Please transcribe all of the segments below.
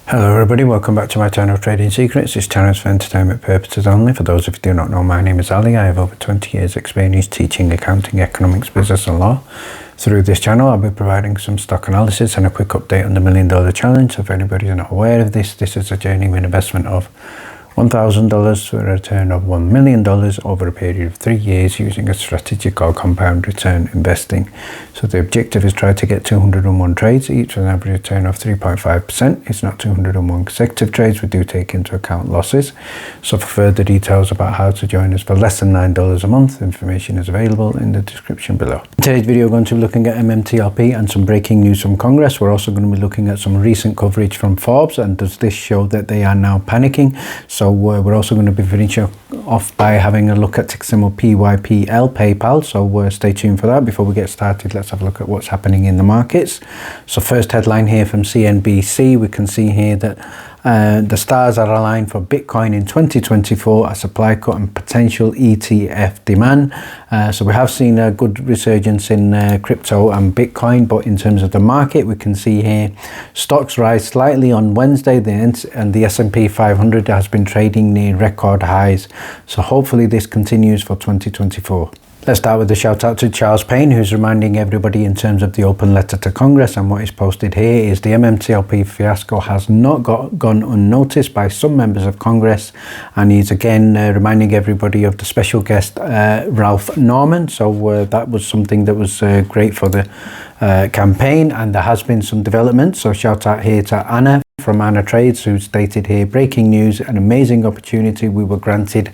Hello everybody, welcome back to my channel Trading Secrets. This channel is for entertainment purposes only. For those of you who do not know, my name is Ali. I have over 20 years experience teaching accounting, economics, business and law. Through this channel I'll be providing some stock analysis and a quick update on the $1 Million Challenge. So if anybody is not aware of this is a journey with an investment of $1,000 for a return of $1 million over a period of 3 years using a strategic or compound return investing. So the objective is try to get 201 trades, each with an average return of 3.5%. It's not 201 consecutive trades, we do take into account losses. So for further details about how to join us for less than $9 a month, information is available in the description below. In today's video we're going to be looking at MMTLP and some breaking news from Congress. We're also going to be looking at some recent coverage from Forbes, and does this show that they are now panicking? So we're also going to be finishing off by having a look at ticker symbol PYPL, PayPal. So stay tuned for that. Before we get started, let's have a look at what's happening in the markets. So first headline here from CNBC, we can see here that the stars are aligned for Bitcoin in 2024, a supply cut and potential ETF demand. So we have seen a good resurgence in crypto and Bitcoin, but in terms of the market, we can see here stocks rise slightly on Wednesday, and the S&P 500 has been trading near record highs. So hopefully this continues for 2024. Let's start with a shout out to Charles Payne, who's reminding everybody in terms of the open letter to Congress, and what is posted here is the MMTLP fiasco has not gone unnoticed by some members of Congress, and he's again reminding everybody of the special guest Ralph Norman. So that was something that was great for the campaign, and there has been some development. So shout out here to Anna from Anna Trades, who stated here, breaking news, an amazing opportunity. We were granted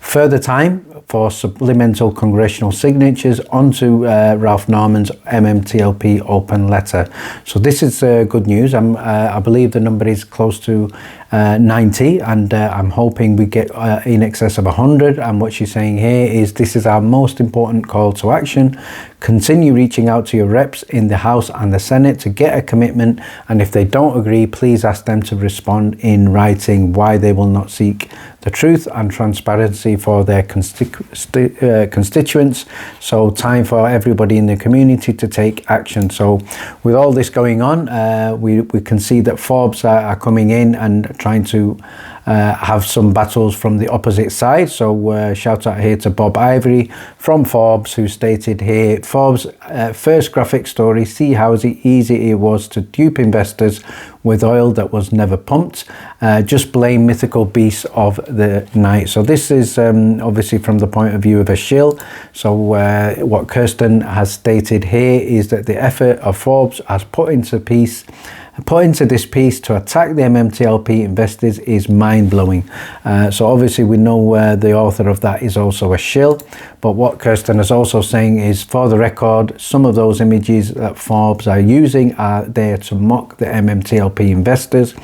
further time for supplemental congressional signatures onto Ralph Norman's MMTLP open letter. So this is good news. I believe the number is close to 90, and I'm hoping we get in excess of 100. And what she's saying here is, this is our most important call to action. Continue reaching out to your reps in the House and the Senate to get a commitment, and if they don't agree, please ask them to respond in writing why they will not seek the truth and transparency for their constituents. So time for everybody in the community to take action. So with all this going on, we can see that Forbes are coming in and trying to have some battles from the opposite side. So shout out here to Bob Ivory from Forbes, who stated here, Forbes first graphic story, see how easy it was to dupe investors with oil that was never pumped. Just blame mythical beasts of the night. So this is obviously from the point of view of a shill. So what Kirsten has stated here is that the effort of Forbes has put into this piece to attack the MMTLP investors is mind-blowing. So obviously we know the author of that is also a shill, but what Kirsten is also saying is, for the record, some of those images that Forbes are using are there to mock the MMTLP investors.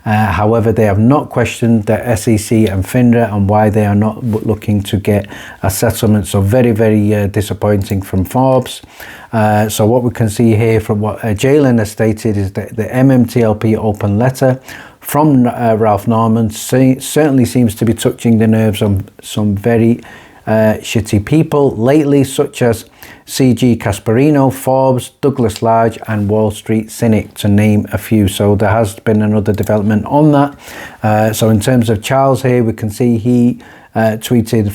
However, they have not questioned the SEC and FINRA and why they are not looking to get a settlement. So very, very disappointing from Forbes. So what we can see here from what Jalen has stated is that the MMTLP open letter from Ralph Norman certainly seems to be touching the nerves of some very shitty people lately, such as CG Casperino, Forbes, Douglas Large and Wall Street Cynic, to name a few. So there has been another development on that. So in terms of Charles here, we can see he tweeted,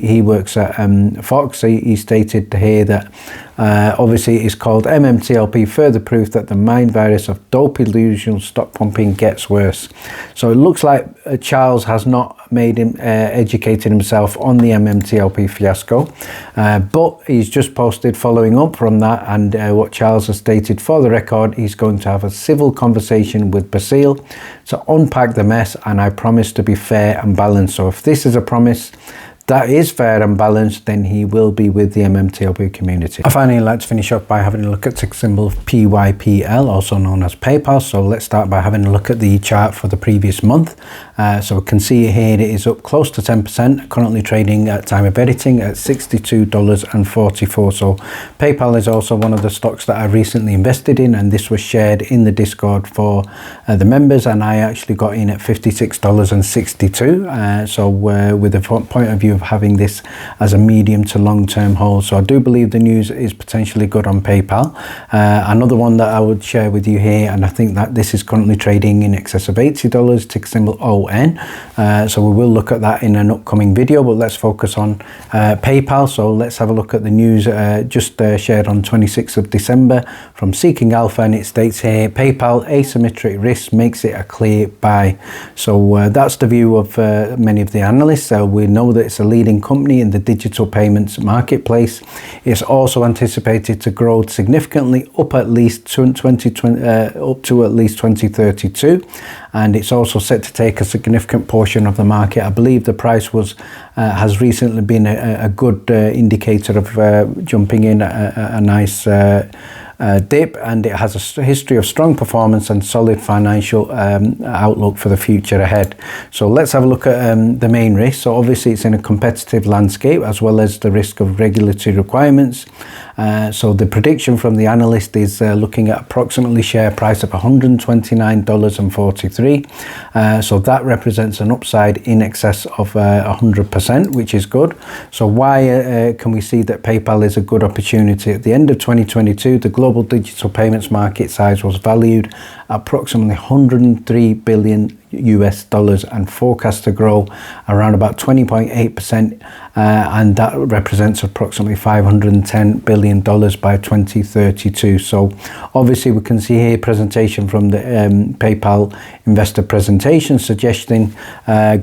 he works at Fox. He stated here that obviously it's called MMTLP, further proof that the mind virus of dope illusional stock pumping gets worse. So it looks like Charles has not made him educated himself on the MMTLP fiasco, but he's just posted following up from that, and what Charles has stated, for the record, he's going to have a civil conversation with Basile to unpack the mess, and I promise to be fair and balanced. So if this is a promise that is fair and balanced, then he will be with the MMTLP community. I finally like to finish up by having a look at ticker symbol PYPL, also known as PayPal. So let's start by having a look at the chart for the previous month. So we can see here it is up close to 10%, currently trading at time of editing at $62.44. So PayPal is also one of the stocks that I recently invested in, and this was shared in the Discord for the members, and I actually got in at $56.62. So with the point of view view of having this as a medium to long-term hold. So I do believe the news is potentially good on PayPal. Another one that I would share with you here, and I think that this is currently trading in excess of $80, ticker symbol ON. So we will look at that in an upcoming video, but let's focus on PayPal. So let's have a look at the news just shared on 26th of December from Seeking Alpha, and it states here, PayPal asymmetric risk makes it a clear buy. So that's the view of many of the analysts. We know that it's a leading company in the digital payments marketplace. It's also anticipated to grow significantly up to at least 2032, and it's also set to take a significant portion of the market. I believe the price has recently been a good indicator of jumping in a nice dip, and it has a history of strong performance and solid financial outlook for the future ahead. So let's have a look at the main risks. So obviously it's in a competitive landscape, as well as the risk of regulatory requirements. So the prediction from the analyst is looking at approximately share price of $129.43. So that represents an upside in excess of 100%, which is good. So why can we see that PayPal is a good opportunity? At the end of 2022, the global digital payments market size was valued at approximately $103 billion and forecast to grow around about 20.8%, and that represents approximately $510 billion by 2032. So obviously we can see here presentation from the PayPal investor presentation suggesting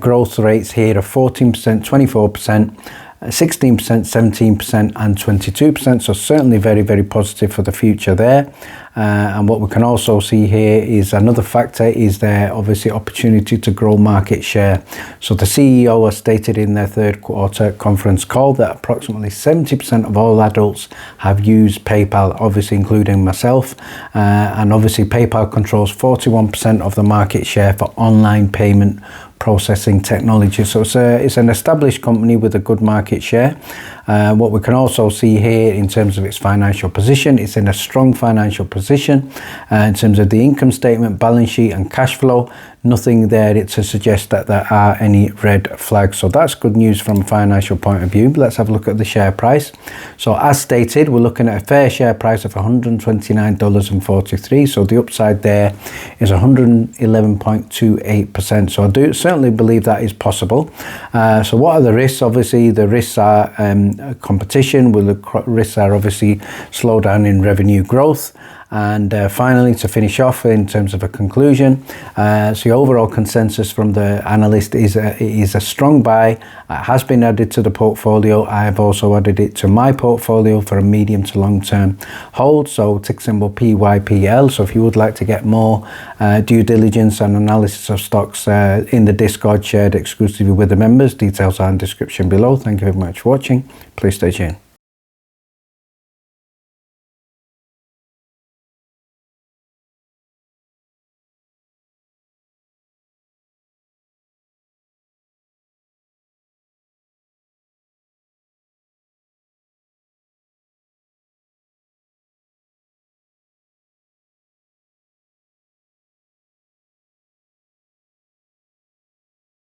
growth rates here of 14%, 24%, 16%, 17% and 22%. So certainly very, very positive for the future there. And what we can also see here is another factor is their obviously opportunity to grow market share. So the CEO has stated in their third quarter conference call that approximately 70% of all adults have used PayPal, obviously including myself. And obviously PayPal controls 41% of the market share for online payment processing technology. So it's an established company with a good market share. What we can also see here in terms of its financial position, it's in a strong financial position in terms of the income statement, balance sheet and cash flow. Nothing there to suggest that there are any red flags. So that's good news from a financial point of view. Let's have a look at the share price. So as stated, we're looking at a fair share price of $129.43. So the upside there is 111.28%. So I do certainly believe that is possible. So what are the risks? Obviously the risks are competition. The risks are obviously slowdown in revenue growth. And finally, to finish off in terms of a conclusion, so the overall consensus from the analyst is a strong buy. It has been added to the portfolio. I have also added it to my portfolio for a medium to long term hold. So ticker symbol PYPL. So if you would like to get more due diligence and analysis of stocks in the Discord shared exclusively with the members, details are in the description below. Thank you very much for watching. Please stay tuned.